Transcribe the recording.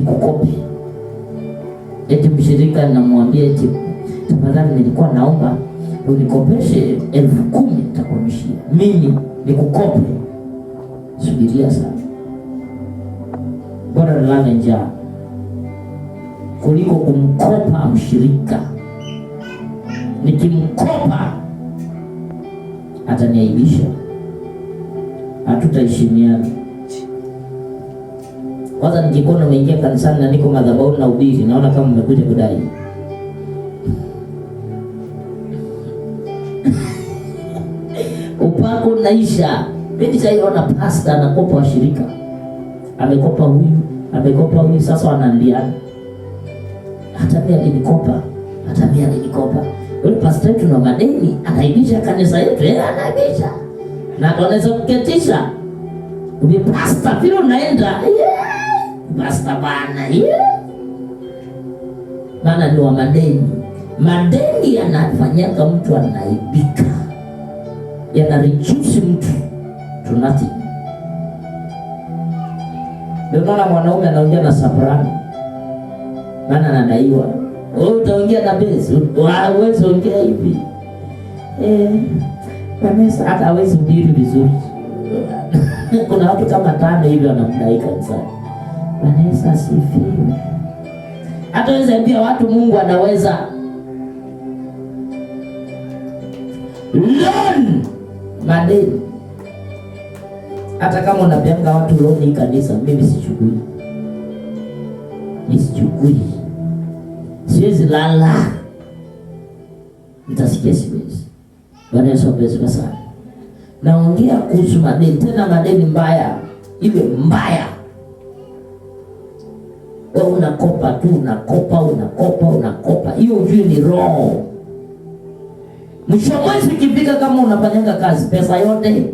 nikukope. Eti mshirika namwambia eti tafadhali nilikuwa naomba unikopeshe 10,000 nitakurudishia. Mimi nikukope. Subiria sana. Bora nilale njaa kuliko kumkopa mshirika. Nikimkopa ataniaibisha, hatutaheshimiana. Kwanza nikikuona umeingia kanisani na niko madhabahuni na ubiri, naona kama umekuja kudai. Upako naisha. Mimi saiona pastor anakopa washirika. Amekopa huyu, sasa wanaambiana. Hata mimi alinikopa. Yule pastor wetu na madeni anaibisha kanisa yetu, anaibisha. Na anaweza kuketisha. Ubi pastor vile unaenda, pastor bana, Maana ni wa madeni. Madeni yanafanyaka mtu anaibika. Yanareduce mtu to nothing. Ndio maana mwanaume anaongea na soprano. Maana anadaiwa. Wewe utaongea na bass, wewe ongea hivi. Kanisa hata hawezi kuhubiri vizuri. Kuna watu kama 5 hivi wanamdai kanisani. Kanisa asifiwe. Hata waweza pia watu Mungu anaweza loan madeni. Hata kama unapeanga watu loan kanisa, mimi sichukui. Siwezi lala. Nitasikia siwezi. Bwana Yesu asifiwe sana. Naongea kuhusu madeni, tena madeni mbaya. Ile mbaya. Wewe unakopa tu, unakopa. Hiyo ujue ni roho. Mwisho mwezi ukifika kama unafanyanga kazi, pesa yote